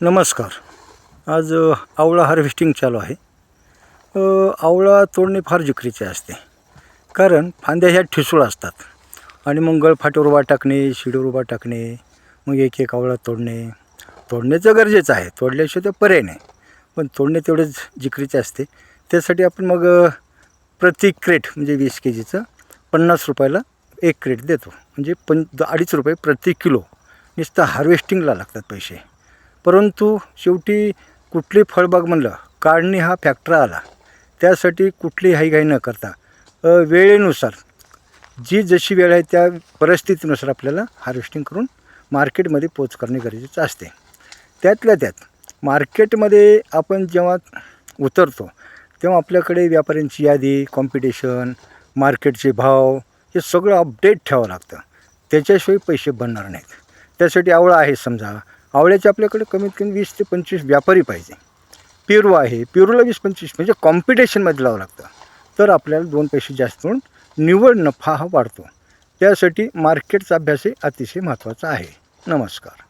नमस्कार. आज आवळा हार्वेस्टिंग चालू आहे. आवळा तोडणे फार जिकरीचे असते, कारण फांद्या ह्या ठिसूळ असतात आणि मग गळफाटीवर उभा टाकणे, शिडीवर उभा टाकणे, मग एक एक आवळा तोडण्याचं गरजेचं आहे. तोडल्याशिवाय तर पर्याय नाही, पण तोडणे तेवढेच जिकरीचे असते. त्यासाठी आपण मग प्रति क्रेट म्हणजे 20 kgचं 50 रुपयाला एक क्रेट देतो, म्हणजे 2.5 रुपये प्रति किलो. नुसतं हार्वेस्टिंगला लागतात पैसे. परंतु शेवटी कुठली फळबाग म्हणलं, काढणी हा फॅक्टर आला. त्यासाठी कुठली हाईघाई न करता वेळेनुसार जी जशी वेळ आहे त्या परिस्थितीनुसार आपल्याला हार्वेस्टिंग करून मार्केटमध्ये पोच करणे गरजेचं असते. त्यातल्या त्यात मार्केटमध्ये आपण जेव्हा उतरतो तेव्हा आपल्याकडे व्यापाऱ्यांची यादी, कॉम्पिटिशन, मार्केटचे भाव हे सगळं अपडेट ठेवावं लागतं. त्याच्याशिवाय पैसे बनणार नाहीत. त्यासाठी आवळा आहे समजा, आवळ्याचे आपल्याकडे कमीत कमी 20 ते 25 व्यापारी पाहिजे. पेरू आहे, पेरूला 20-25 म्हणजे कॉम्पिटिशनमध्ये लावावं लागतं. तर आपल्याला 2 पैसे जास्त म्हणून निव्वळ नफा हा वाढतो. त्यासाठी मार्केटचा अभ्यास हे अतिशय महत्त्वाचा आहे. नमस्कार.